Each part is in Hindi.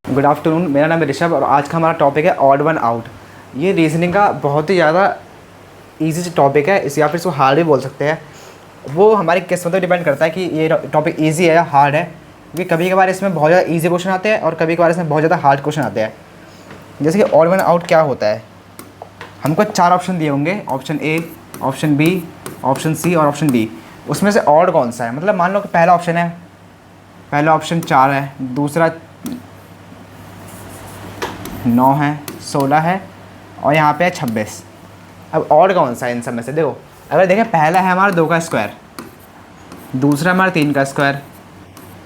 गुड आफ्टरनून, मेरा नाम है ऋषभ और आज का हमारा टॉपिक है ऑड वन आउट। ये रीजनिंग का बहुत ही ज़्यादा इजी टॉपिक है, इस या फिर इसको हार्ड भी बोल सकते हैं। वो हमारी किस्मत पर डिपेंड करता है कि ये टॉपिक इजी है या हार्ड है, क्योंकि कभी कभार इसमें बहुत ज़्यादा इजी क्वेश्चन आते हैं और कभी कभार इसमें बहुत ज़्यादा हार्ड क्वेश्चन आते हैं। जैसे कि ऑड वन आउट क्या होता है, हमको 4 ऑप्शन दिए होंगे, option A, option B, option C और ऑप्शन डी। उसमें से ऑड कौन सा है, मतलब मान लो कि पहला ऑप्शन है, पहला ऑप्शन 4 है, दूसरा 9 है, 16 है और यहाँ पे है 26। अब ऑड कौन सा है इन सब में से? देखो, अगर देखें, पहला है हमारा 2 का स्क्वायर, दूसरा हमारा 3 का स्क्वायर,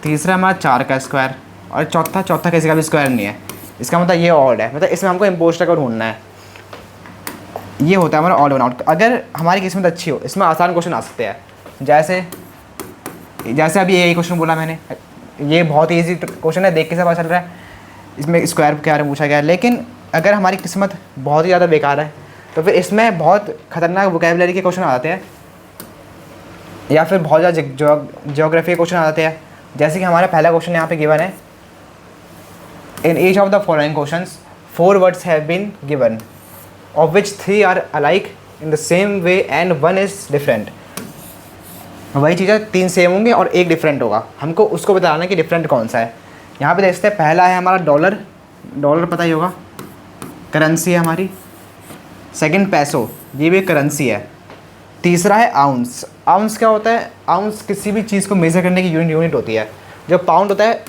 तीसरा हमारा 4 का स्क्वायर और चौथा किसी का भी स्क्वायर नहीं है। इसका मतलब ये ऑड है, मतलब इसमें हमको इम्पोस्टर का ढूंढना है। ये होता है हमारा ऑड वन आउट। अगर हमारी किस्मत अच्छी हो, इसमें आसान क्वेश्चन आ सकते हैं। जैसे अभी यही क्वेश्चन बोला मैंने, ये बहुत ही ईजी क्वेश्चन है, देख के से पता चल रहा है इसमें स्क्वायर के बारे में पूछा गया है। लेकिन अगर हमारी किस्मत बहुत ही ज़्यादा बेकार है तो फिर इसमें बहुत खतरनाक वोकैबुलरी के क्वेश्चन आ जाते हैं, या फिर बहुत ज़्यादा ज्योग्राफी के क्वेश्चन आ जाते हैं। जैसे कि हमारा पहला क्वेश्चन यहाँ पे गिवन है, in each of the following questions 4 words have been given of which 3 are alike in the same way and 1 is different. वही चीज़ें 3 सेम होंगे और 1 डिफरेंट होगा, हमको उसको बताना है कि डिफरेंट कौन सा है। यहाँ पे देखते हैं, पहला है हमारा डॉलर, डॉलर पता ही होगा, करेंसी है हमारी। सेकंड पैसो, ये भी करेंसी है। तीसरा है आउंस। आउंस क्या होता है? आउंस किसी भी चीज़ को मेज़र करने की यूनिट होती है। जो पाउंड होता है,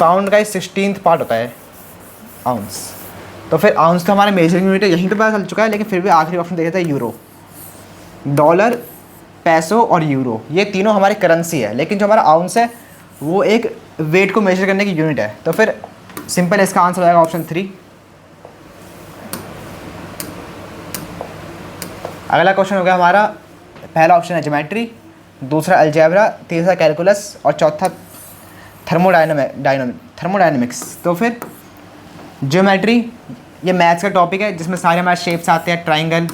पाउंड का 16th पार्ट होता है आउंस। तो फिर आउंस का हमारा मेजरिंग यूनिट है, यहीं पे पता चल चुका है। लेकिन फिर भी आखिरी ऑप्शन देखा था यूरो। डॉलर, पैसो और यूरो, ये तीनों हमारी करेंसी है, लेकिन जो हमारा आउंस है वो एक वेट को मेजर करने की यूनिट है। तो फिर सिंपल इसका आंसर हो जाएगा ऑप्शन 3। अगला क्वेश्चन हो गया हमारा, पहला ऑप्शन है ज्योमेट्री, दूसरा अलजेब्रा, तीसरा कैलकुलस और चौथा थर्मोडायनेमिक्स। तो फिर ज्योमेट्री, ये मैथ्स का टॉपिक है जिसमें सारे हमारे शेप्स आते हैं, ट्राइंगल,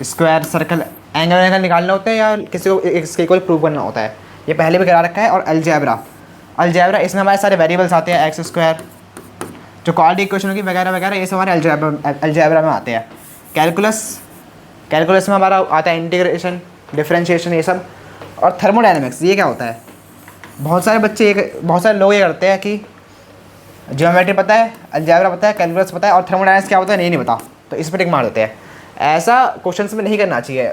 स्क्वायर, सर्कल, एंगल निकालना होता है या किसी को इसके इक्वल प्रूव करना होता है, ये पहले भी करा रखा है। और अलजेब्रा, इसमें हमारे सारे वेरिएबल्स आते हैं, एक्स स्क्वायर, जो क्वाड्रेटिक इक्वेशन की वगैरह वगैरह, ये सब हमारे अलजेब्रा में आते हैं। कैलकुलस में हमारा आता है इंटीग्रेशन, डिफरेंशिएशन, ये सब। और थर्मोडायनेमिक्स, ये क्या होता है? बहुत सारे लोग ये करते हैं कि ज्योमेट्री पता है, अलजेब्रा पता है, कैलकुलस पता है और थर्मोडायनेमिक्स क्या होता है नहीं पता, तो इस पर टिक मार देते हैं। ऐसा क्वेश्चंस में नहीं करना चाहिए।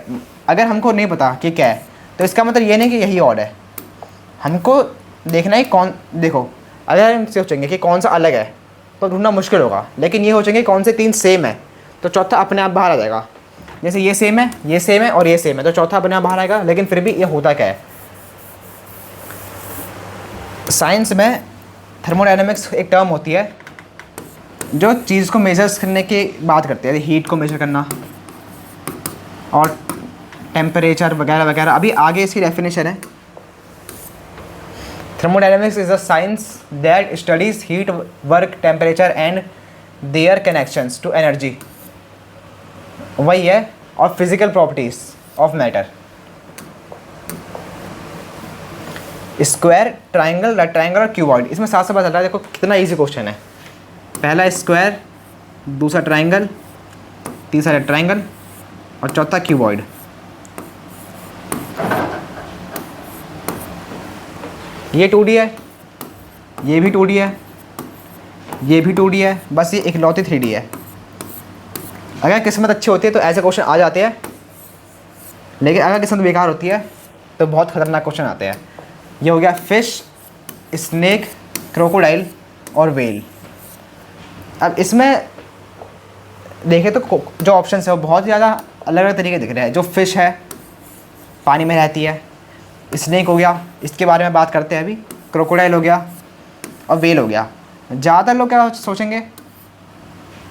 अगर हमको नहीं पता कि क्या है तो इसका मतलब ये नहीं कि यही ऑड है। हमको देखना है देखो, अगर हम सोचेंगे कि कौन सा अलग है तो ढूंढना मुश्किल होगा, लेकिन ये सोचेंगे कौन से 3 सेम है तो चौथा अपने आप बाहर आ जाएगा। जैसे ये सेम है, ये सेम है और ये सेम है, तो चौथा अपने आप बाहर आएगा। लेकिन फिर भी ये होता क्या है? साइंस में थर्मोडायनेमिक्स एक टर्म होती है जो चीज़ को मेजर्स करने की बात करते हैं, हीट को मेजर करना और टेम्परेचर वगैरह वगैरह। अभी आगे इसकी डेफिनेशन है, thermodynamics is a science that studies heat, work, temperature and their connections to energy। वही है, और physical properties of matter। Square, triangle, rectangle और क्यूबॉइड, इसमें साथ साथ पता चल रहा है। देखो कितना इजी क्वेश्चन है। पहला स्क्वायर, दूसरा ट्राइंगल, तीसरा रेक्टेंगल और चौथा क्यूबॉइड। ये 2D है, ये भी 2D है, ये भी 2D है, बस ये इकलौती 3D है। अगर किस्मत अच्छी होती है तो ऐसे क्वेश्चन आ जाते हैं, लेकिन अगर किस्मत बेकार होती है तो बहुत ख़तरनाक क्वेश्चन आते हैं। ये हो गया फिश, स्नेक, क्रोकोडाइल और व्हेल। अब इसमें देखें तो जो ऑप्शन है वो बहुत ज़्यादा अलग अलग तरीके दिख रहे हैं। जो फिश है पानी में रहती है, स्नेक हो गया, इसके बारे में बात करते हैं अभी, क्रोकोडाइल हो गया और व्हेल हो गया। ज़्यादातर लोग क्या सोचेंगे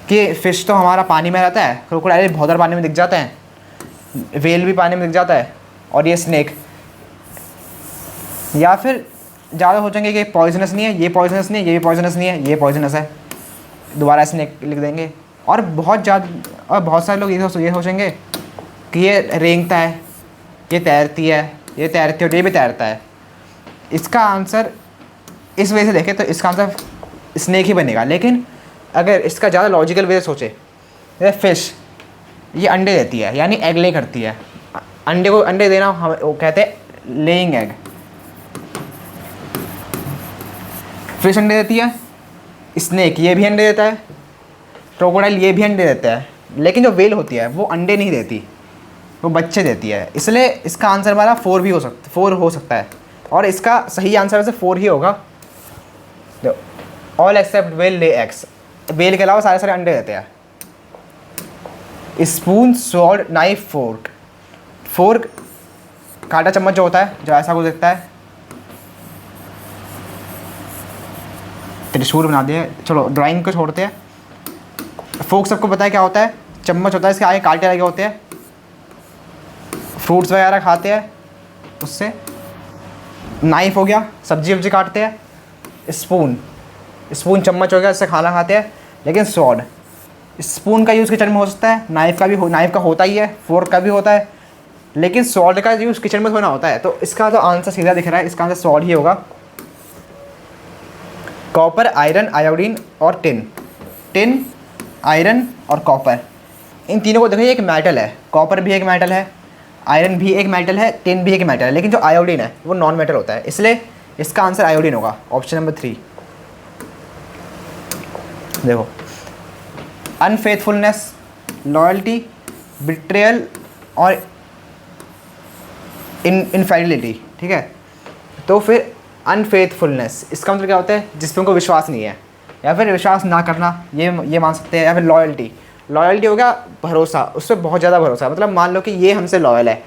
कि फ़िश तो हमारा पानी में रहता है, क्रोकोडाइल बहुत ज़्यादा पानी में दिख जाते हैं, व्हेल भी पानी में दिख जाता है और ये स्नेक। या फिर ज़्यादा सोचेंगे कि पॉइजनस नहीं है, ये पॉइजनस नहीं है, ये भी पॉइजनस नहीं है, ये पॉइजनस है, दोबारा स्नेक लिख देंगे। और बहुत सारे लोग ये सोचेंगे कि ये रेंगता है, ये तैरती है, ये तैरती है और ये भी तैरता है। इसका आंसर इस वजह से देखें तो इसका आंसर स्नेक ही बनेगा। लेकिन अगर इसका ज़्यादा लॉजिकल वे से सोचे, जैसे फिश, ये अंडे देती है यानी एग ले करती है। अंडे को अंडे देना हम वो कहते हैं लेइंग एग। फिश अंडे देती है, स्नेक ये भी अंडे देता है, क्रोकोडाइल ये भी अंडे देता है। लेकिन जो वेल होती है वो अंडे नहीं देती, वो बच्चे देती है। इसलिए इसका आंसर हमारा 4 भी हो सकता, 4 हो सकता है। और इसका सही आंसर वैसे 4 ही होगा। All except well lay eggs, well के अलावा सारे अंडे देते हैं। Spoon, sword, knife, fork. Fork कांटा चम्मच जो होता है, जो ऐसा कुछ दिखता है। त्रिशूल बना दिए, चलो ड्राइंग को छोड़ते हैं। फोर्क सबको पता है क्या होता है, चम्मच होता है, इसके आगे कांटे लगे होते हैं, फ्रूट्स वगैरह खाते हैं उससे। नाइफ हो गया, सब्जी वब्जी काटते हैं। स्पून, स्पून चम्मच हो गया, इससे खाना खाते हैं। लेकिन स्वॉर्ड, स्पून का यूज़ किचन में हो सकता है, नाइफ का भी नाइफ का होता ही है, फोर्क का भी होता है, लेकिन स्वॉर्ड का यूज़ किचन में होना होता है। तो इसका तो आंसर सीधा दिख रहा है, इसका आंसर स्वॉर्ड ही होगा। कॉपर, आयरन, आयोडीन और टिन। टिन, आयरन और कॉपर, इन तीनों को देखिए एक मेटल है। कॉपर भी एक मेटल है, आयरन भी एक मेटल है, टिन भी एक मेटल है। लेकिन जो आयोडीन है वो नॉन मेटल होता है, इसलिए इसका आंसर आयोडीन होगा, ऑप्शन नंबर 3। देखो, अनफेथफुलनेस, लॉयल्टी, बिट्रेयल और इनफाइडिलिटी, ठीक है। तो फिर अनफेथफुलनेस, इसका मतलब क्या होता है, जिस पर उनको विश्वास नहीं है, या फिर विश्वास ना करना, ये मान सकते हैं। या फिर लॉयल्टी, लॉयल्टी हो गया भरोसा, उस पर बहुत ज़्यादा भरोसा, मतलब मान लो कि ये हमसे लॉयल है।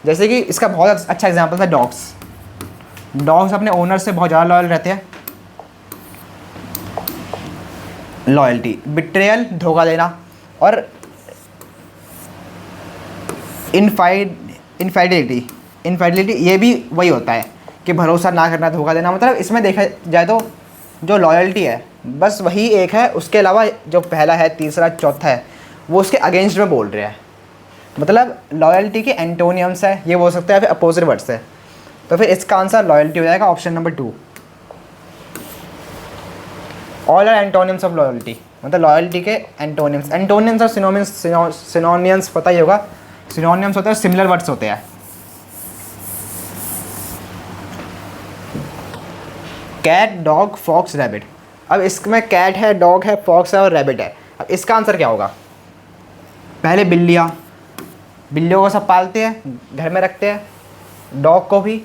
जैसे कि इसका बहुत अच्छा एग्जांपल था डॉग्स। डॉग्स अपने ओनर से बहुत ज़्यादा लॉयल रहते हैं। लॉयल्टी, बिट्रेयल धोखा देना, और इनफाइडिलिटी, इनफाइडिलिटी ये भी वही होता है कि भरोसा ना करना, धोखा देना। मतलब इसमें देखा जाए तो जो लॉयल्टी है बस वही एक है, उसके अलावा जो पहला है, तीसरा, चौथा है, वो उसके अगेंस्ट में बोल रहे हैं। मतलब लॉयल्टी के एंटोनियम्स है, ये बोल सकते हैं, फिर अपोजिट वर्ड्स है। तो फिर इसका आंसर लॉयल्टी हो जाएगा, option number 2। All are antonyms of loyalty, मतलब लॉयल्टी के एंटोनियम्स। एंटोनियम्स और सिनोनियम्स पता ही होगा। सिनोनियम्स होते हैं सिमिलर वर्ड्स होते हैं। Cat, dog, fox, rabbit. अब इसमें कैट है, डॉग है, फॉक्स है और रैबिट है। अब इसका आंसर क्या होगा। पहले बिल्लियाँ, बिल्लियों को सब पालते हैं, घर में रखते हैं, डॉग को भी,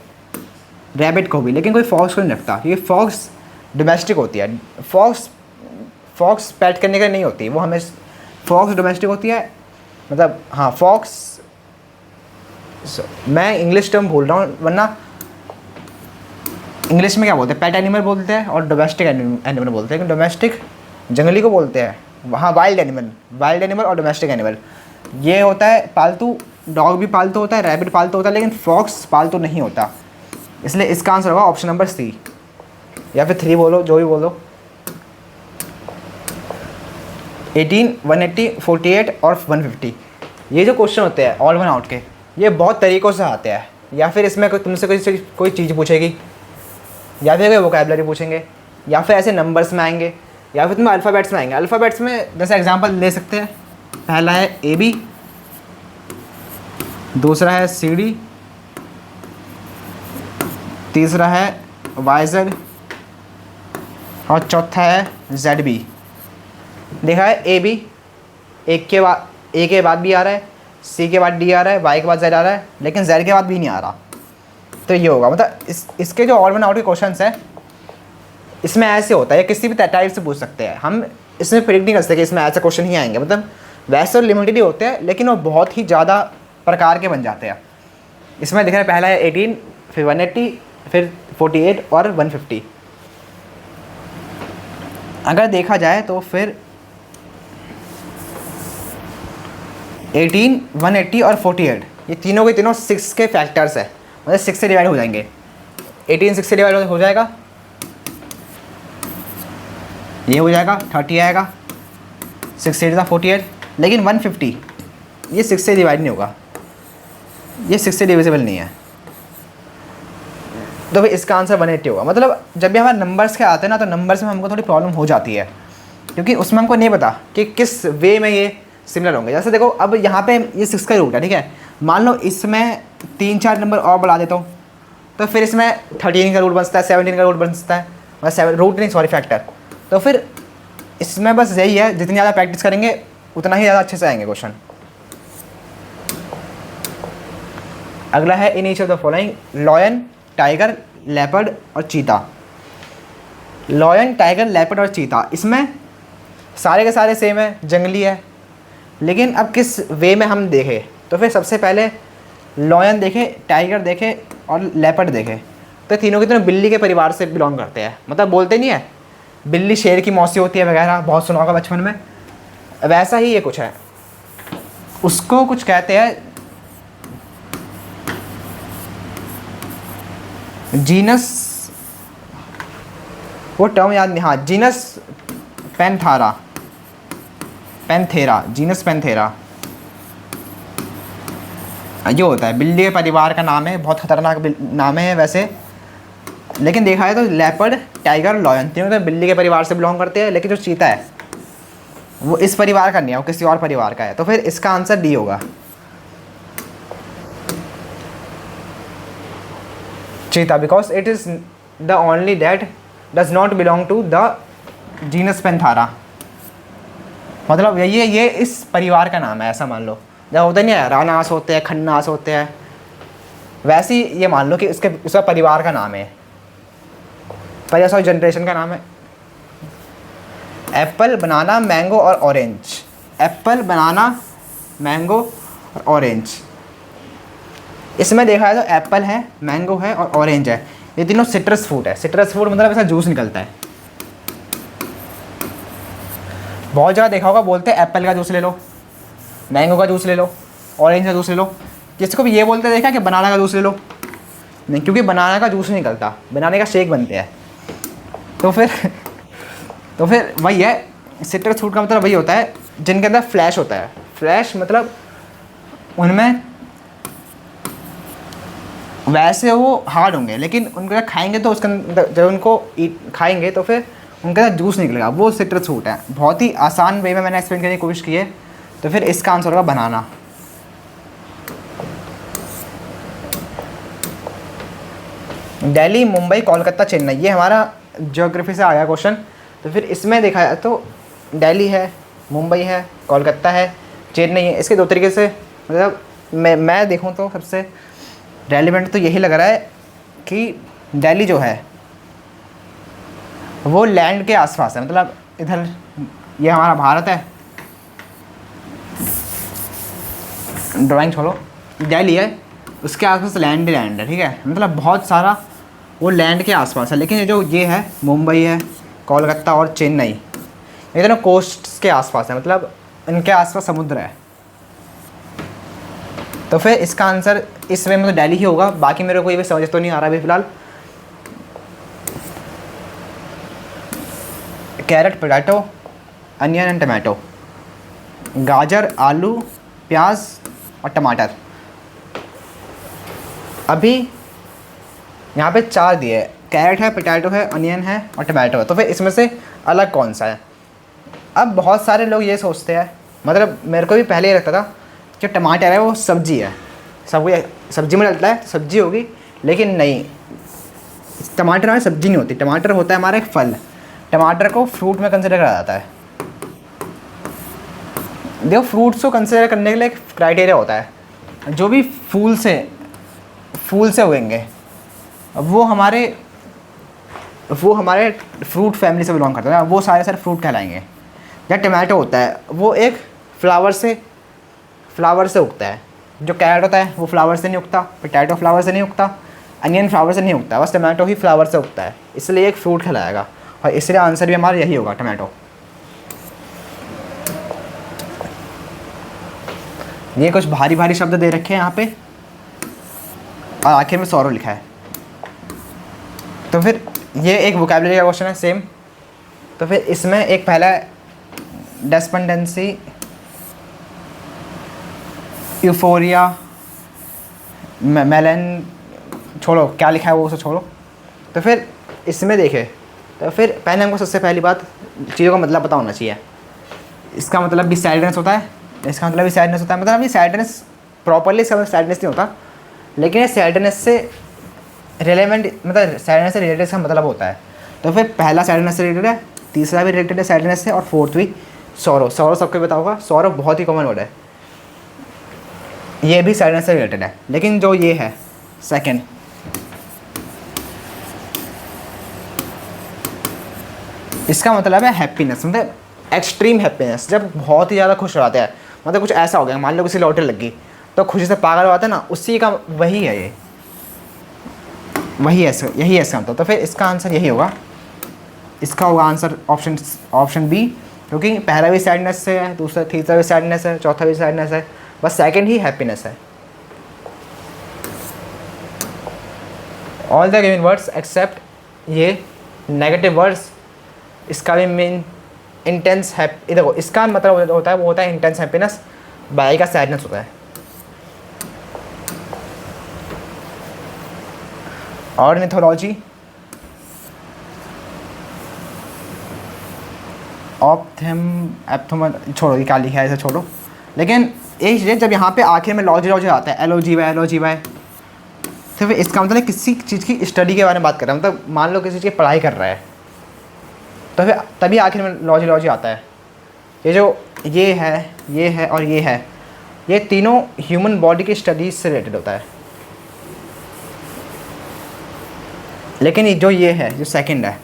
रैबिट को भी, लेकिन कोई फॉक्स को नहीं रखता, क्योंकि फॉक्स डोमेस्टिक होती है। फॉक्स पेट करने का नहीं होती, वो हमें फॉक्स डोमेस्टिक होती है। मतलब हाँ, फॉक्स, मैं इंग्लिश टर्म भूल रहा हूँ, वरना इंग्लिश में क्या बोलते हैं, पेट एनिमल बोलते हैं और डोमेस्टिक एनिमल बोलते हैं। डोमेस्टिक जंगली को बोलते हैं, वहाँ वाइल्ड एनिमल और डोमेस्टिक एनिमल ये होता है पालतू। डॉग भी पालतू होता है, रैबिट पालतू होता है, लेकिन फॉक्स पालतू नहीं होता। इसलिए इसका आंसर होगा ऑप्शन नंबर C, या फिर 3 बोलो, जो भी बोलो। 18, 180, 48 और 150, ये जो क्वेश्चन होते हैं ऑल वन आउट के, ये बहुत तरीक़ों से आते हैं। या फिर इसमें तुमसे कोई चीज़ पूछेगी, या फिर कोई वोकैबुलरी पूछेंगे, या फिर ऐसे नंबर्स में आएंगे, या फिर तुम्हें अल्फ़ाबेट्स में आएंगे। अल्फ़ाबेट्स में जैसे एग्जांपल ले सकते हैं, पहला है AB, दूसरा है CD, तीसरा है YZ और चौथा है ZB। देखा है AB, एक के बाद A के बाद B आ रहा है, C के बाद D आ रहा है, Y के बाद Z आ रहा है, लेकिन Z के बाद B नहीं आ रहा। तो ये होगा, मतलब इसके जो ऑल वन आउट के क्वेश्चंस हैं, इसमें ऐसे होता है, किसी भी टाइप से पूछ सकते हैं। हम इसमें प्रेडिक्ट नहीं कर सकते कि इसमें ऐसे क्वेश्चन ही आएंगे। मतलब वैसे लिमिटेड ही होते हैं, लेकिन वो बहुत ही ज़्यादा प्रकार के बन जाते हैं। इसमें दिख रहा है पहला है 18, फिर 180, फिर 48 और 150। अगर देखा जाए तो फिर 18, 180 और 48 ये तीनों के तीनों 6 के फैक्टर्स है, मतलब 6 से डिवाइड हो जाएंगे। 18 6 से डिवाइड हो जाएगा, ये हो जाएगा 30 आएगा, 6 8 48। लेकिन 150 ये 6 से डिवाइड नहीं होगा, ये 6 से डिविजिबल नहीं है। तो फिर इसका आंसर 180 होगा। मतलब जब भी हमारे नंबर्स के आते हैं ना, तो नंबर्स में हमको थोड़ी प्रॉब्लम हो जाती है, क्योंकि उसमें हमको नहीं पता कि किस वे में ये सिमिलर होंगे। जैसे देखो अब यहाँ पे ये 6 का रूट है, ठीक है, मान लो इसमें 3-4 नंबर और बढ़ा देता हूँ, तो फिर इसमें 13 का रूट बनता है, 17 का रूट बनता है, मतलब रूट नहीं सॉरी फैक्टर। तो फिर इसमें बस यही है, जितनी ज़्यादा प्रैक्टिस करेंगे उतना ही ज़्यादा अच्छे से आएंगे क्वेश्चन। अगला है in each of the following lion, tiger, leopard और चीता। लॉयन, टाइगर, लेपर्ड और चीता, इसमें सारे के सारे सेम है, जंगली है, लेकिन अब किस वे में हम देखें, तो फिर सबसे पहले लॉयन देखे, टाइगर देखे और लेपर्ड देखे, तो तीनों के तीनों बिल्ली के परिवार से बिलोंग करते हैं। मतलब बोलते नहीं है बिल्ली शेर की मौसी होती है वगैरह, बहुत सुना होगा बचपन में, वैसा ही ये कुछ है। उसको कुछ कहते हैं जीनस, वो टर्म याद नहीं, हाँ जीनस पैंथेरा, जीनस पैंथेरा ये होता है, बिल्ली के परिवार का नाम है, बहुत खतरनाक नाम है वैसे, लेकिन देखा है तो लेपर्ड, टाइगर, लॉयन तीनों तो बिल्ली के परिवार से बिलोंग करते हैं, लेकिन जो चीता है वो इस परिवार का नहीं है, वो किसी और परिवार का है। तो फिर इसका आंसर डी होगा, cheetah, because it is the only that does not belong to the genus Panthera. मतलब ये इस परिवार का नाम है, ऐसा मान लो, जब होता नहीं है रानास होते हैं, खन्नास होते हैं, वैसे ही ये मान लो कि उसका परिवार का नाम है, परिवार जनरेशन का नाम है। एप्पल, बनाना, मैंगो और ऑरेंज। एप्पल, बनाना, मैंगो और ऑरेंज, इसमें देखा है तो एप्पल है, मैंगो है और ऑरेंज है, ये तीनों सिट्रस फ्रूट है। सिट्रस फ्रूट मतलब ऐसा जूस निकलता है, बहुत जगह देखा होगा बोलते हैं एप्पल का जूस ले लो, मैंगो का जूस ले लो, ऑरेंज का जूस ले लो, किसको भी ये बोलते देखा कि बनाना का जूस ले लो, नहीं, क्योंकि बनाना का जूस नहीं निकलता, बनाने का शेक बनते हैं। तो फिर वही है, सिट्रस फ्रूट का मतलब वही होता है जिनके अंदर फ्लैश होता है। फ्लैश मतलब उनमें वैसे वो हार्ड होंगे, लेकिन उनको खाएंगे तो उसके अंदर जब उनको खाएंगे तो फिर उनके अंदर जूस निकलेगा, वो सिट्रस फ्रूट है। बहुत ही आसान वे में मैंने एक्सप्लेन करने की कोशिश की है। तो फिर इसका आंसर होगा बनाना। दिल्ली, मुंबई, कोलकाता, चेन्नई, ये हमारा ज्योग्राफी से आ गया क्वेश्चन। तो फिर इसमें देखा जाए तो दिल्ली है, मुंबई है, कोलकाता है, चेन्नई है। इसके दो तरीके से मतलब मैं देखूं तो सबसे रेलिवेंट तो यही लग रहा है कि दिल्ली जो है वो लैंड के आसपास है, मतलब इधर ये हमारा भारत है, ड्राइंग छोड़ो, दिल्ली है, उसके आसपास लैंड है, ठीक है, मतलब बहुत सारा वो लैंड के आसपास है। लेकिन ये है मुंबई है, कोलकाता और चेन्नई, ये दोनों कोस्ट के आसपास है, मतलब इनके आसपास समुद्र है। तो फिर इसका आंसर इस वे में तो दिल्ली ही होगा। बाकी मेरे को ये भी समझ तो नहीं आ रहा अभी फ़िलहाल। Carrot, potato, onion and tomato, गाजर, आलू, प्याज और टमाटर। अभी यहाँ पे 4 दिए है, कैरेट है, पोटैटो है, अनियन है और टमाटो है। तो फिर इसमें से अलग कौन सा है? अब बहुत सारे लोग ये सोचते हैं, मतलब मेरे को भी पहले ही लगता था कि टमाटर है वो सब्जी है, सब सब्जी में डलता है तो सब्जी होगी, लेकिन नहीं, टमाटर हमारी सब्जी नहीं होती। टमाटर होता है हमारा एक फल। टमाटर को फ्रूट में कंसिडर करा जाता है। देखो फ्रूट्स को कंसिडर करने के लिए एक क्राइटेरिया होता है, जो भी फूल से उगेंगे वो हमारे फ्रूट फैमिली से बिलोंग करते हैं, वो सारे फ्रूट कहलाएंगे। या टमाटो होता है वो एक फ्लावर से उगता है। जो कैरेट होता है वो फ्लावर से नहीं उगता, पोटैटो फ्लावर से नहीं उगता, अनियन फ्लावर से नहीं उगता, बस टमाटो ही फ्लावर से उगता है, इसलिए एक फ्रूट कहलाएगा। और इसलिए आंसर भी हमारा यही होगा, टमाटो। ये कुछ भारी भारी शब्द दे रखे हैं यहाँ पे और आखिर में सौरो लिखा है। तो फिर ये एक वोकैबुलरी का क्वेश्चन है सेम। तो फिर इसमें एक पहला डेस्पेंडेंसी, यूफोरिया, मेलन, छोड़ो क्या लिखा है वो उसे छोड़ो, तो फिर इसमें देखें तो फिर पहले हमको सबसे पहली बात चीज़ों का मतलब पता होना चाहिए। इसका मतलब भी सैडनेस होता है, इसका मतलब भी सैडनेस होता है, मतलब अभी सैडनेस प्रॉपरली इसका मतलब सैडनेस नहीं होता, लेकिन ये सैडनेस से रिलेवेंट, मतलब सैडनेस से रिलेटेड इसका मतलब होता है। तो फिर पहला सैडनेस से रिलेटेड है, तीसरा भी रिलेटेड है सैडनेस से, और फोर्थ भी सौरव। सौरव सबको पता होगा, सौरव बहुत ही कॉमन वर्ड है, ये भी सैडनेस से रिलेटेड है। लेकिन जो ये है सेकंड, इसका मतलब है हैप्पीनेस, मतलब एक्सट्रीम हैप्पीनेस, जब बहुत ही ज़्यादा खुश हो जाते हैं, मतलब कुछ ऐसा हो गया, मान लो किसी लॉटरी लग गई तो खुशी से पागल हो जाता है ना, उसी का वही है ये, वही है, यही है इसका मतलब। तो फिर इसका आंसर यही होगा, इसका होगा आंसर ऑप्शन बी, क्योंकि पहला भी सैडनेस से है, दूसरा तीसरा भी सैडनेस है, चौथा भी सैडनेस है, बस सेकंड ही हैप्पीनेस है। All the given words except ये नेगेटिव वर्ड्स, इसका भी मीन इंटेंस हैप्पी, देखो इसका मतलब होता है, वो होता है इंटेंस हैप्पीनेस, बाकी का सैडनेस होता है। ऑर्निथोलॉजी, एप्थम छोड़ो, ये क्या लिखा है इसे छोड़ो। लेकिन एक चीज़, जब यहाँ पे आखिर में लॉजी आता है, LOGY, तो फिर इसका मतलब किसी चीज़ की स्टडी के बारे में बात कर रहा है, मतलब मान लो किसी चीज़ की पढ़ाई कर रहा है, तो फिर तभी आखिर में लॉजी आता है। ये जो ये है और ये है, ये तीनों ह्यूमन बॉडी की स्टडीज से रिलेटेड होता है। लेकिन जो ये है, जो सेकंड है,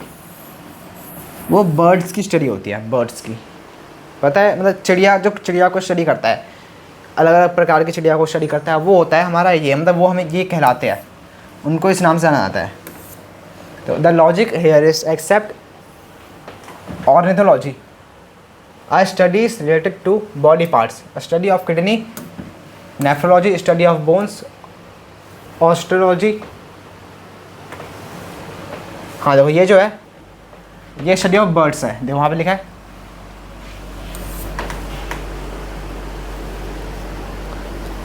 वो बर्ड्स की स्टडी होती है, बर्ड्स की, पता है, मतलब चिड़िया को स्टडी करता है, अलग अलग प्रकार की चिड़िया को स्टडी करता है, वो होता है हमारा ये, मतलब वो हमें ये कहलाते हैं, उनको इस नाम से जाना जाता है। तो the logic here is except ornithology are studies related to body parts, study of kidney, nephrology study of bones, osteology, हाँ देखो ये जो है ये स्टडी ऑफ बर्ड्स है, देखो वहाँ पे लिखा है।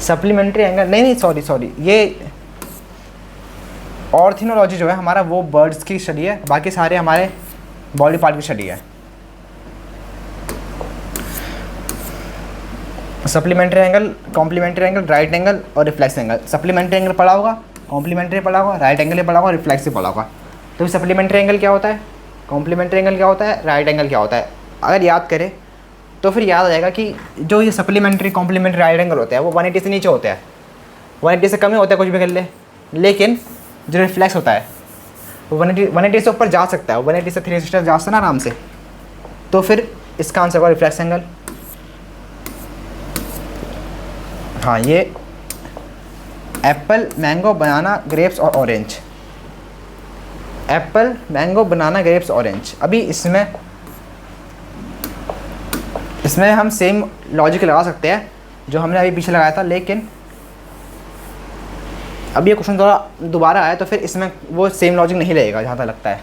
सप्लीमेंट्री एंगल, नहीं सॉरी, ये ऑर्निथोलॉजी जो है हमारा वो बर्ड्स की स्टडी है, बाकी सारे हमारे बॉडी पार्ट की स्टडी है। Supplementary angle, complementary angle, right angle और रिफ्लेक्स एंगल। सप्लीमेंट्री एंगल पढ़ा होगा, कॉम्प्लीमेंट्री पढ़ा होगा, राइट एंगल पढ़ा होगा, रिफ्लेक्स पढ़ा होगा। तो सप्लीमेंट्री एंगल क्या होता है, कॉम्प्लीमेंट्री एंगल क्या होता है, राइट एंगल क्या होता है, अगर याद करें तो फिर याद आ जाएगा कि जो ये सप्लीमेंट्री, कॉम्प्लीमेंट्री, राइट एंगल होता है वो 180 से नीचे होता है, 180 से कम ही होता है, कुछ भी कर ले। लेकिन जो रिफ्लेक्स होता है वो 180 से ऊपर जा सकता है, 180 से 360 जा सकता है ना आराम से। तो फिर इसका आंसर होगा रिफ्लेक्स एंगल। हाँ, ये एप्पल, मैंगो, बनाना, ग्रेप्स और ऑरेंज, एप्पल, मैंगो, बनाना, ग्रेप्स, ऑरेंज। अभी इसमें हम सेम लॉजिक लगा सकते हैं जो हमने अभी पीछे लगाया था, लेकिन अब ये क्वेश्चन थोड़ा दोबारा आया तो फिर इसमें वो सेम लॉजिक नहीं लगेगा जहाँ तक लगता है।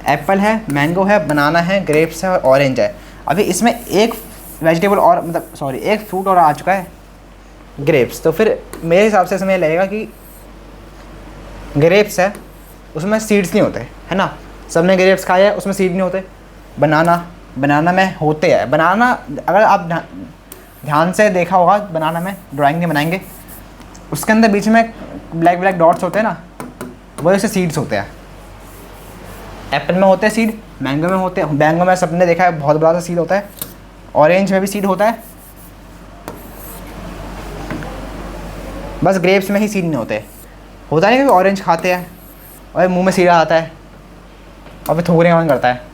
एप्पल है, मैंगो है, बनाना है, ग्रेप्स है और ऑरेंज है। अभी इसमें एक वेजिटेबल और, मतलब सॉरी, एक फ्रूट और आ चुका है, ग्रेप्स। तो फिर मेरे हिसाब से इसमें लगेगा कि ग्रेप्स है, उसमें सीड्स नहीं होते, है ना, सबने ग्रेप्स खाया है, उसमें सीड नहीं होते। बनाना में होते हैं, बनाना अगर आप ध्यान से देखा होगा, बनाना में ड्राइंग नहीं बनाएंगे, उसके अंदर बीच में ब्लैक डॉट्स होते हैं ना, वो जैसे सीड्स होते हैं। एप्पल में होते हैं सीड, मैंगो में होते हैं, मैंगो में सबने देखा है बहुत बड़ा सा सीड होता है, ऑरेंज में भी सीड होता है, बस ग्रेप्स में ही सीड नहीं होते। होता नहीं कि ऑरेंज खाते हैं और मुंह में सीड आता है और फिर थूकने का मन करता है।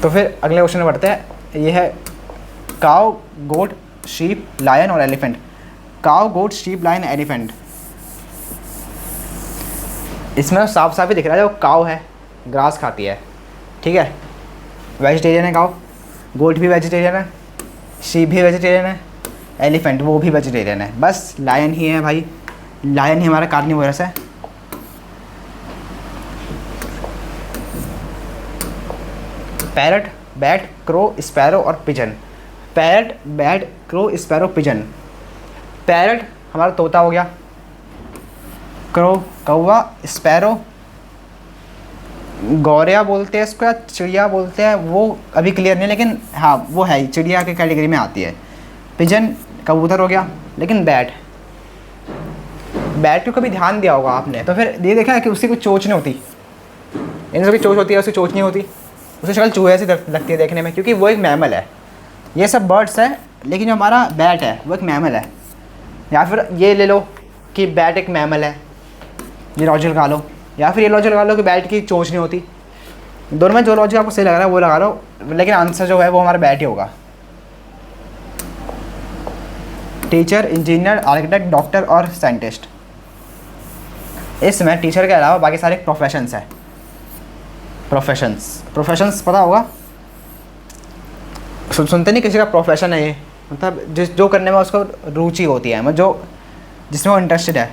तो फिर अगले क्वेश्चन में बढ़ते हैं। ये है काउ, गोट, शीप, लायन और एलिफेंट। काउ, गोट, शीप, लायन, एलिफेंट। इसमें साफ साफ ही दिख रहा है, जो काउ है ग्रास खाती है, ठीक है, वेजिटेरियन है काउ, गोट भी वेजिटेरियन है, शीप भी वेजिटेरियन है, एलिफेंट वो भी वेजिटेरियन है, बस लायन ही है भाई, लायन ही हमारा कार्निवोरस है। पैरट, बैट, क्रो, स्पैरो और pigeon. Parrot, bat, crow, sparrow, pigeon. Parrot हमारा तोता हो गया, क्रो कौवा, स्पैरो, गौरिया बोलते हैं इसको या चिड़िया बोलते हैं, वो अभी क्लियर नहीं, लेकिन हाँ वो है, चिड़िया के कैटेगरी में आती है। पिजन कबूतर हो गया। लेकिन बैट को कभी ध्यान दिया होगा आपने तो फिर ये देखा है कि उसकी कोई चोंच नहीं होती। इन सबकी चोंच होती है, उसकी चोंच नहीं होती, उसकी शक्ल चूहे से लगती है देखने में, क्योंकि वो एक मैमल है। ये सब बर्ड्स है, लेकिन जो हमारा बैट है वो एक मैमल है। या फिर ये ले लो कि बैट एक मैमल है, ये लॉजिक लगा लो, या फिर ये लॉजिक लगा लो कि बैट की चोंच नहीं होती। दोनों में जो लॉजिक आपको सही लग रहा है वो लगा लो, लेकिन आंसर जो है वो हमारा बैट ही होगा। टीचर, इंजीनियर, आर्किटेक्ट, डॉक्टर और साइंटिस्ट। इसमें टीचर के अलावा बाकी सारे प्रोफेशंस हैं। प्रोफेशंस पता होगा, सुनते नहीं किसी का प्रोफेशन है ये, मतलब जो करने में उसको रुचि होती है, मतलब जो जिसमें वो इंटरेस्टेड है।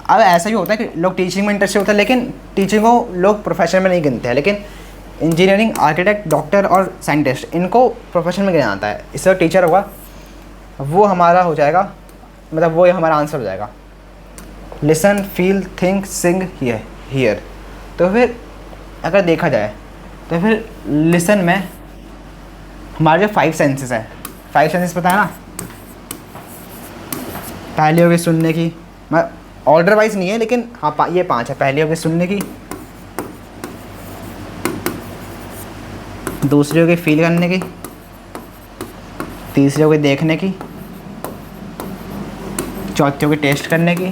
अब ऐसा भी होता है कि लोग टीचिंग में इंटरेस्टेड होता है, लेकिन टीचिंग को लोग प्रोफेशन में नहीं गिनते हैं, लेकिन इंजीनियरिंग, आर्किटेक्ट, डॉक्टर और साइंटिस्ट इनको प्रोफेशन में गिना जाता है। इससे टीचर होगा वो हमारा हो जाएगा, मतलब वो हमारा आंसर हो जाएगा। Listen, feel, think, sing, hear. तो फिर अगर देखा जाए तो फिर लिसन में हमारे जो 5 सेंसेस है, 5 सेंसेस पता है ना, पहली होगी सुनने की, मैं ऑर्डर वाइज नहीं है लेकिन हाँ ये 5 है। पहली होगी सुनने की, दूसरी होगी फील करने की, तीसरी होगी देखने की, चौथी होगी टेस्ट करने की,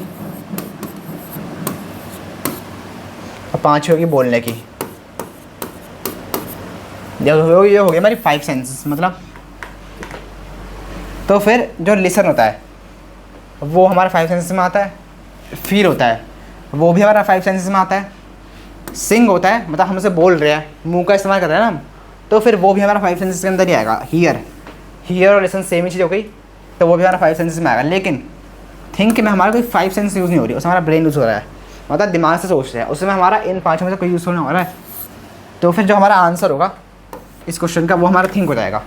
और पांचवी होगी बोलने की। ये हो गई हमारी 5 सेंसेस मतलब। तो फिर जो लिसन होता है वो हमारा 5 सेंसेस में आता है। फील होता है वो भी हमारा 5 सेंसेस में आता है। सिंग होता है मतलब हमसे बोल रहे हैं, मुंह का इस्तेमाल कर रहे हैं ना हम, तो फिर वो भी हमारा 5 सेंसेस के अंदर ही आएगा। हियर और लिसन सेम ही चीज़ हो गई, तो वो भी हमारा 5 सेंसेस में आएगा। लेकिन थिंक में हमारा कोई 5 सेंस यूज़ नहीं हो रही, उसमें हमारा ब्रेन यूज़ हो रहा है, मतलब दिमाग से सोच रहे हैं, उसमें हमारा इन 5 में से कोई यूज़ नहीं हो रहा है। तो फिर जो हमारा आंसर होगा इस क्वेश्चन का वो हमारा थिंक हो जाएगा।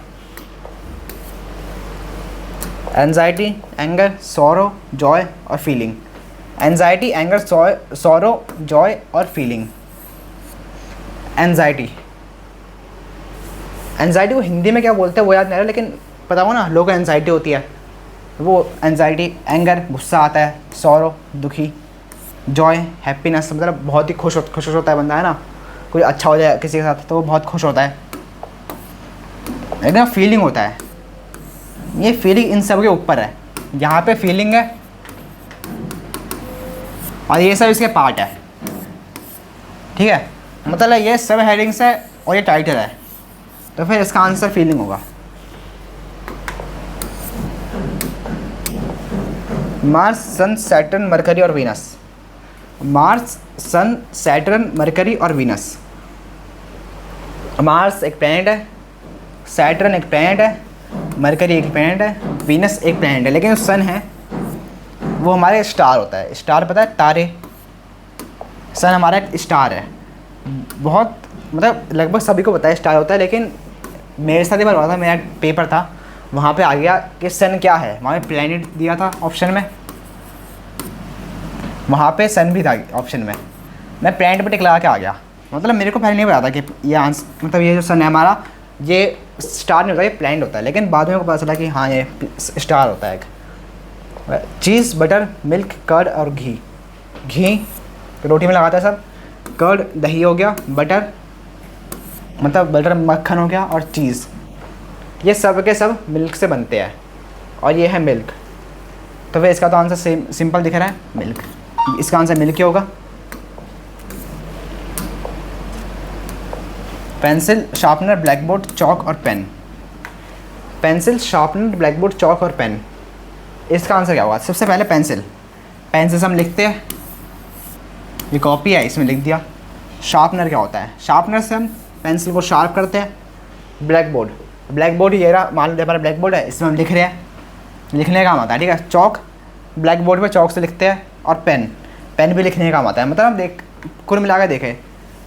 एंजाइटी, एंगर, सॉरो, जॉय और feeling. Anxiety, anger, sorrow, Joy और फीलिंग। एंजाइटी को हिंदी में क्या बोलते हैं वो याद नहीं आ रहा, लेकिन पता हो ना, लोगों को एंजाइटी होती है, वो एंजाइटी। एंगर गुस्सा आता है, सॉरो दुखी, जॉय हैप्पीनेस, मतलब बहुत ही खुश होता है बंदा, है ना, कोई अच्छा हो जाए किसी के साथ तो वो बहुत खुश होता है। लेकिन फीलिंग होता है, ये फीलिंग इन सब के ऊपर है। यहाँ पे फीलिंग है और ये सब इसके पार्ट है, ठीक है, मतलब ये सब हेडिंग्स है और ये टाइटल है, तो फिर इसका आंसर फीलिंग होगा। मार्स, सन, सैटर्न, मरकरी और वीनस। मार्स, सन, सैटर्न, मरकरी और वीनस। मार्स एक प्लैनेट है, सैटर्न एक प्लैनेट है, मरकरी एक प्लैनेट है, वीनस एक प्लैनेट है। लेकिन जो सन है वो हमारे स्टार होता है। स्टार पता है, तारे। सन हमारा एक स्टार है, बहुत मतलब लगभग सभी को पता है स्टार होता है, लेकिन मेरे साथ एक बार हुआ था, मेरा पेपर था, वहाँ पे आ गया कि सन क्या है, वहाँ पे प्लैनेट दिया था ऑप्शन में, वहाँ पे सन भी था ऑप्शन में, मैं प्लैनेट पे टिक लगा के आ गया। मतलब मेरे को पहले नहीं पता था कि ये आंसर, मतलब ये जो सन है हमारा, ये स्टार नहीं होता, ये प्लैनेट होता है। लेकिन बाद में मेरे को पता चला कि हाँ ये स्टार होता है एक। चीज़, बटर, मिल्क, कर्ड और घी। घी रोटी में लगाता है सब, कर्ड दही हो गया, बटर मतलब बटर मक्खन हो गया, और चीज़ ये सब के सब मिल्क से बनते हैं, और ये है मिल्क। तो फिर इसका तो आंसर सिंपल दिख रहा है, मिल्क। इसका आंसर मिल्क ही होगा। पेंसिल, शार्पनर, ब्लैकबोर्ड, चौक और पेन। पेंसिल, शार्पनर, ब्लैकबोर्ड, चौक और पेन, इसका आंसर क्या होगा? सबसे पहले पेंसिल से हम लिखते हैं, ये कॉपी है इसमें लिख दिया। शार्पनर क्या होता है? शार्पनर से हम पेंसिल को शार्प करते हैं। ब्लैकबोर्ड ये रहा, मान लो हमारा ब्लैकबोर्ड है, इसमें हम लिख रहे हैं, लिखने का काम आता है, ठीक है। चौक, ब्लैकबोर्ड पे चौक से लिखते हैं, और पेन भी लिखने का काम आता है। मतलब हम कुल मिला के देखें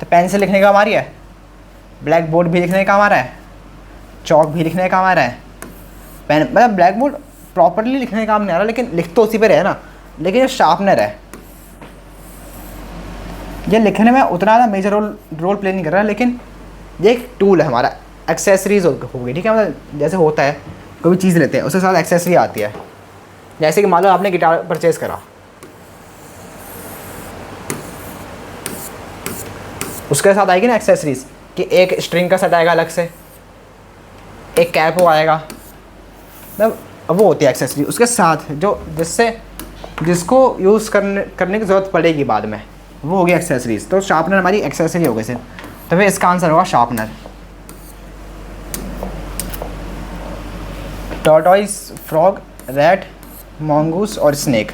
तो पेंसिल लिखने का काम आ रही है, ब्लैकबोर्ड भी लिखने का काम आ रहा है, चौक भी लिखने का काम आ रहा है, पेन मतलब ब्लैकबोर्ड प्रॉपर्ली लिखने का काम नहीं आ रहा, लेकिन लिख तो उसी पे रहे ना। लेकिन ये शार्पनर है, ये लिखने में उतना ज़्यादा मेजर रोल प्ले नहीं कर रहा, लेकिन ये एक टूल है हमारा, एक्सेसरीज हो गई, ठीक है। मतलब जैसे होता है कोई भी चीज़ लेते हैं उसके साथ एक्सेसरी आती है, जैसे कि मान लो आपने गिटार परचेज़ करा, उसके साथ आएगी ना एक्सेसरीज कि एक स्ट्रिंग का सेट आएगा अलग से, एक कैप हो आएगा, मतलब वो होती है एक्सेसरी उसके साथ, जो जिसको यूज़ करने की ज़रूरत पड़ेगी बाद में, वो हो गया एक्सेसरीज। तो शार्पनर हमारी एक्सेसरी हो गई सिर्फ, तो फिर इसका आंसर होगा sharpener. Tortoise, frog, rat, mongoose और snake.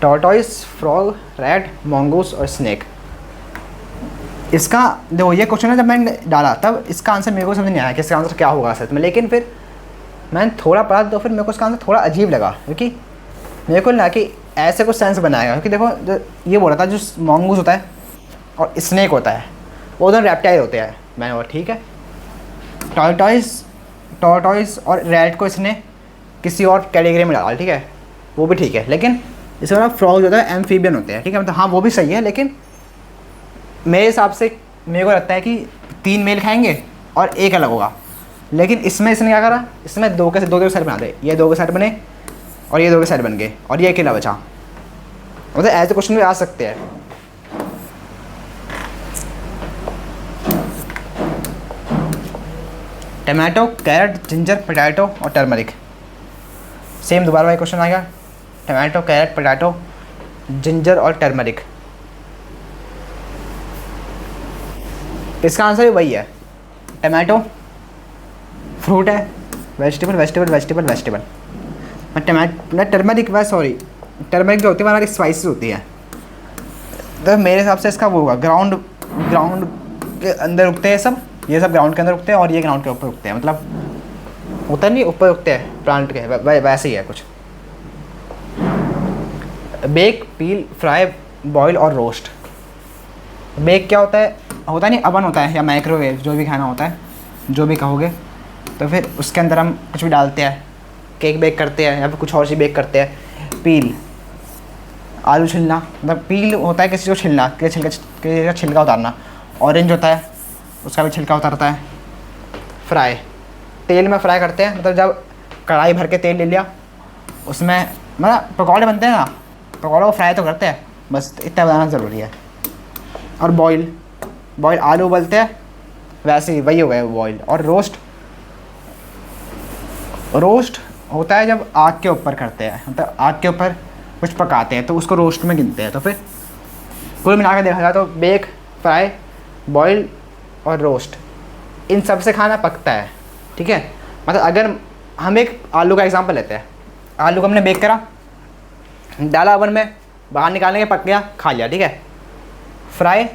Tortoise, frog, rat, mongoose और स्नैक। इसका देखो ये क्वेश्चन है, जब मैंने डाला तब इसका आंसर मेरे को समझ नहीं आया कि इसका आंसर क्या होगा सच में, लेकिन फिर मैंने थोड़ा पढ़ा तो फिर मेरे को इसका आंसर थोड़ा अजीब लगा, क्योंकि मेरे को लगा कि ऐसे कुछ सेंस बनाएगा। क्योंकि देखो जो ये बोल रहा था, जो mongoose होता है और स्नैक होता है वो दोनों रेप्टाइल होते हैं, मैंने बोला ठीक है। टॉर्टोइस और रैट को इसने किसी और कैटेगरी में डाला, ठीक है, वो भी ठीक है, लेकिन इसके बाद फ्रॉग जो होता है एम्फीबियन होते हैं, ठीक है, मतलब हाँ वो भी सही है, लेकिन मेरे हिसाब से मेरे को लगता है कि 3 मेल खाएंगे और एक अलग होगा। लेकिन इसमें इसने क्या करा, इसमें दो के सेट बना दे, ये 2 के सेट बने और ये 2 के सेट बन गए और ये अकेला बचा। मतलब ऐसे क्वेश्चन भी आ सकते हैं। टमाटो, कैरेट, जिंजर, पोटैटो और टर्मरिक। सेम दोबारा वही क्वेश्चन आएगा, टमाटो, कैरेट, पोटैटो, जिंजर और टर्मरिक। इसका आंसर भी वही है, टमाटो फ्रूट है, vegetable vegetable vegetable vegetable. Turmeric turmeric जो होती है हमारी स्पाइसेस होती है, तो मेरे हिसाब से इसका वो होगा ग्राउंड के अंदर उगते हैं सब, ये सब ग्राउंड के अंदर उगते हैं और ये ग्राउंड के ऊपर उगते हैं, मतलब होता नहीं ऊपर उगते हैं प्लांट के, वैसे ही है कुछ। बेक, पील, फ्राई, बॉयल और रोस्ट। बेक क्या होता है, होता नहीं अवन होता है या माइक्रोवेव, जो भी खाना होता है, जो भी कहोगे, तो फिर उसके अंदर हम कुछ भी डालते हैं, केक बेक करते हैं या फिर कुछ और चीज़ बेक करते हैं। पील, आलू छिलना, मतलब पील होता है किसी को छिलना, किसी छिलका उतारना। ऑरेंज होता है उसका भी छिलका उतारता है। फ्राई, तेल में फ्राई करते हैं, मतलब जब कढ़ाई भर के तेल ले लिया उसमें, मतलब पकौड़े बनते हैं ना, पकौड़ों को फ्राई तो करते हैं, बस इतना बताना ज़रूरी है। और बॉयल आलू उबलते हैं, वैसे ही वही हो गया बॉयल। और रोस्ट होता है जब आग के ऊपर करते हैं, मतलब आग के ऊपर कुछ पकाते हैं तो उसको रोस्ट में गिनते हैं। तो फिर कुल मिला के देखा जाए तो बेक, फ्राई, बॉयल और रोस्ट, इन सब से खाना पकता है, ठीक है। मतलब अगर हम एक आलू का एग्जांपल लेते हैं, आलू को हमने बेक करा, डाला ओवन में, बाहर निकालने के पक गया, खा लिया, ठीक है। फ्राई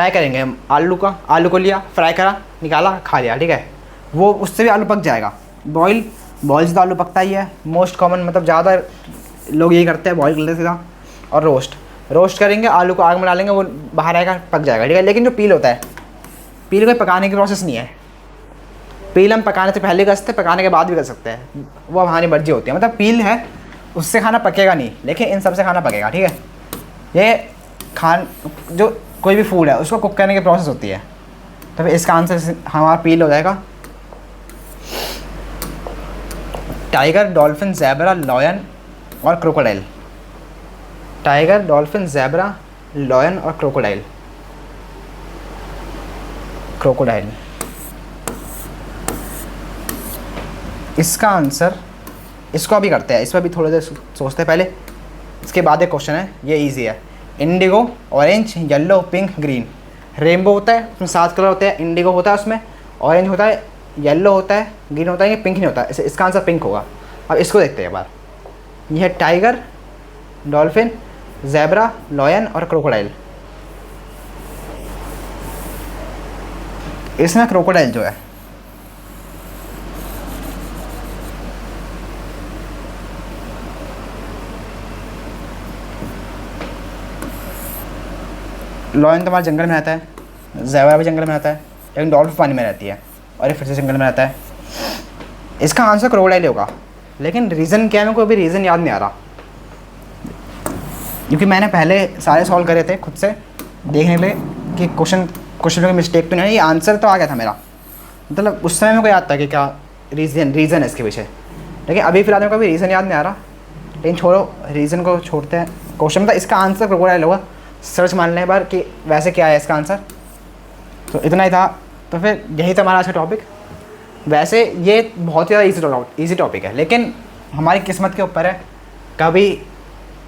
करेंगे हम आलू को लिया, फ्राई करा, निकाला, खा लिया, ठीक है, वो उससे भी आलू पक जाएगा। बॉयल से तो आलू पकता ही है, मोस्ट कॉमन, मतलब ज़्यादा लोग यही करते हैं, बॉयल कर लेते सीधा। और रोस्ट करेंगे, आलू को आग में डालेंगे, वो बाहर आएगा, पक जाएगा, ठीक है। लेकिन जो पील होता है, पील कोई पकाने की प्रोसेस नहीं है, पील हम पकाने से पहले कर सकते हैं, पकाने के बाद भी कर सकते हैं, वो हमारी मर्जी होती है। मतलब पील है उससे खाना पकेगा नहीं, लेकिन इन सब से खाना पकेगा, ठीक है। ये जो कोई भी फूड है उसको कुक करने की प्रोसेस होती है, तो फिर इसका आंसर हमारा पील हो जाएगा। टाइगर, डॉल्फिन, ज़ेब्रा, लॉयन और crocodile. Tiger, dolphin, zebra, lion और क्रोकोडाइल। इसका आंसर, इसको अभी करते हैं, इस पर भी थोड़ी देर सोचते हैं पहले, इसके बाद एक क्वेश्चन है, ये इजी है। Indigo, orange, yellow, pink, green. Rainbow होता है, उसमें 7 कलर होते हैं, इंडिगो होता है उसमें, ऑरेंज होता है, येलो होता है, ग्रीन होता है, ये पिंक नहीं होता, इसका आंसर पिंक होगा। अब इसको देखते हैं एक बार, यह है टाइगर, डॉल्फिन, ज़ेब्रा, लॉयन और क्रोकोडाइल। इसमें क्रोकोडाइल जो है, लॉयन तो हमारे जंगल में रहता है, ज़ेब्रा भी जंगल में रहता है, लेकिन डॉल्फिन पानी में रहती है और ये फिर से जंगल में रहता है। इसका आंसर क्रोकोडाइल होगा, लेकिन रीज़न क्या है, मेरे को अभी रीज़न याद नहीं आ रहा। क्योंकि मैंने पहले सारे सॉल्व करे थे खुद से देखने के लिए कि क्वेश्चन में मिस्टेक तो नहीं है, ये आंसर तो आ गया था मेरा, मतलब उस समय मेरे को याद था कि क्या रीज़न है इसके पीछे। लेकिन अभी फिलहाल मेरे को अभी रीज़न याद नहीं आ रहा, लेकिन छोड़ो, रीज़न को छोड़ते हैं। क्वेश्चन था इसका आंसर क्रोकोडाइल होगा, सर्च मान लें एक बार कि वैसे क्या है इसका आंसर। तो इतना ही था, तो फिर यही था हमारा आज का टॉपिक। वैसे ये बहुत ही ज़्यादा ईजी टॉपिक है, लेकिन हमारी किस्मत के ऊपर है, कभी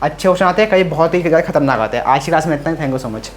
अच्छे क्वेश्चन आते हैं, कभी बहुत ही ज़्यादा खतरनाक आते हैं। आज की क्लास में इतना ही, थैंक यू सो मच।